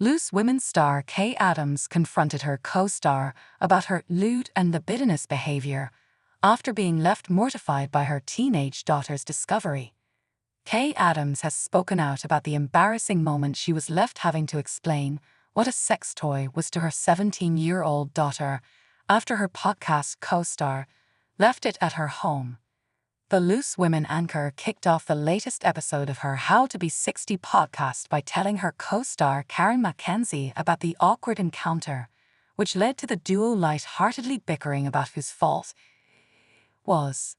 Loose Women's star Kaye Adams confronted her co-star about her lewd and libidinous behavior after being left mortified by her teenage daughter's discovery. Kaye Adams has spoken out about the embarrassing moment she was left having to explain what a sex toy was to her 17-year-old daughter after her podcast co-star left it at her home. The Loose Women anchor kicked off the latest episode of her How to Be 60 podcast by telling her co-star Karen Mackenzie about the awkward encounter, which led to the duo light-heartedly bickering about whose fault it was.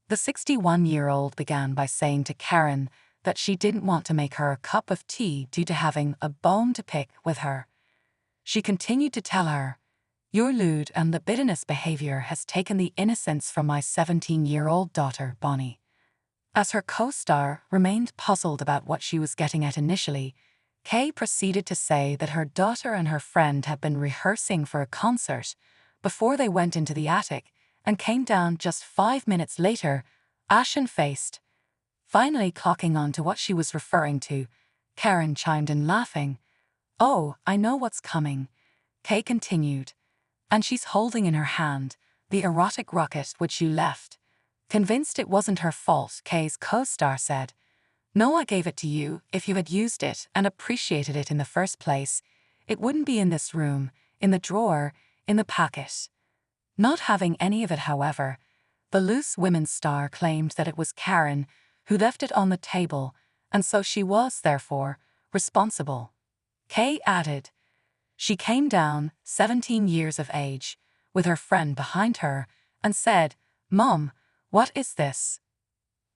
The 61-year-old began by saying to Karen that she didn't want to make her a cup of tea due to having a bone to pick with her. She continued to tell her, "Your lewd and libidinous behavior has taken the innocence from my 17-year-old daughter, Bonnie." As her co-star remained puzzled about what she was getting at initially, Kaye proceeded to say that her daughter and her friend had been rehearsing for a concert before they went into the attic and came down just 5 minutes later, ashen-faced. Finally clocking on to what she was referring to, Karen chimed in laughing. "Oh, I know what's coming," Kaye continued. "And she's holding in her hand the erotic rocket which you left." Convinced it wasn't her fault, Kaye's co-star said, "No, I gave it to you. If you had used it and appreciated it in the first place, it wouldn't be in this room, in the drawer, in the packet." Not having any of it, however, the Loose Women's star claimed that it was Karen who left it on the table, and so she was, therefore, responsible. Kaye added, "She came down, 17 years of age, with her friend behind her, and said, 'Mom, what is this?'"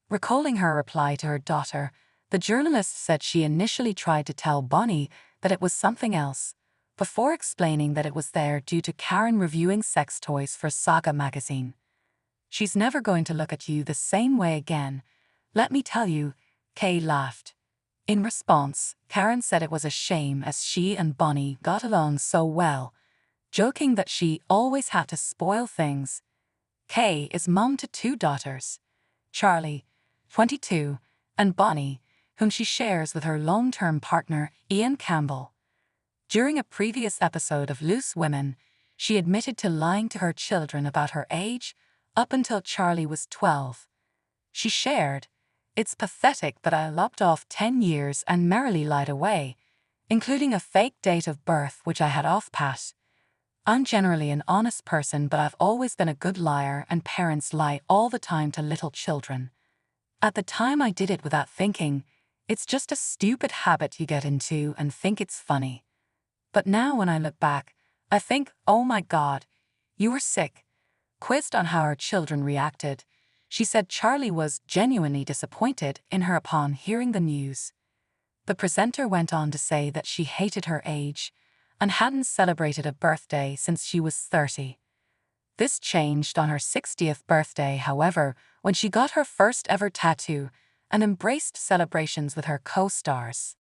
Recalling her reply to her daughter, the journalist said she initially tried to tell Bonnie that it was something else, before explaining that it was there due to Karen reviewing sex toys for Saga magazine. "She's never going to look at you the same way again, let me tell you," Kaye laughed. In response, Karen said it was a shame as she and Bonnie got along so well, joking that she always had to spoil things. Kaye is mom to 2 daughters, Charlie, 22, and Bonnie, whom she shares with her long-term partner Ian Campbell. During a previous episode of Loose Women, she admitted to lying to her children about her age up until Charlie was 12. She shared, "It's pathetic, but I lopped off 10 years and merrily lied away, including a fake date of birth which I had off pat. I'm generally an honest person, but I've always been a good liar, and parents lie all the time to little children. At the time I did it without thinking. It's just a stupid habit you get into and think it's funny. But now when I look back, I think, oh my God, you were sick." Quizzed on how her children reacted, she said Charlie was genuinely disappointed in her upon hearing the news. The presenter went on to say that she hated her age and hadn't celebrated a birthday since she was 30. This changed on her 60th birthday, however, when she got her first ever tattoo and embraced celebrations with her co-stars.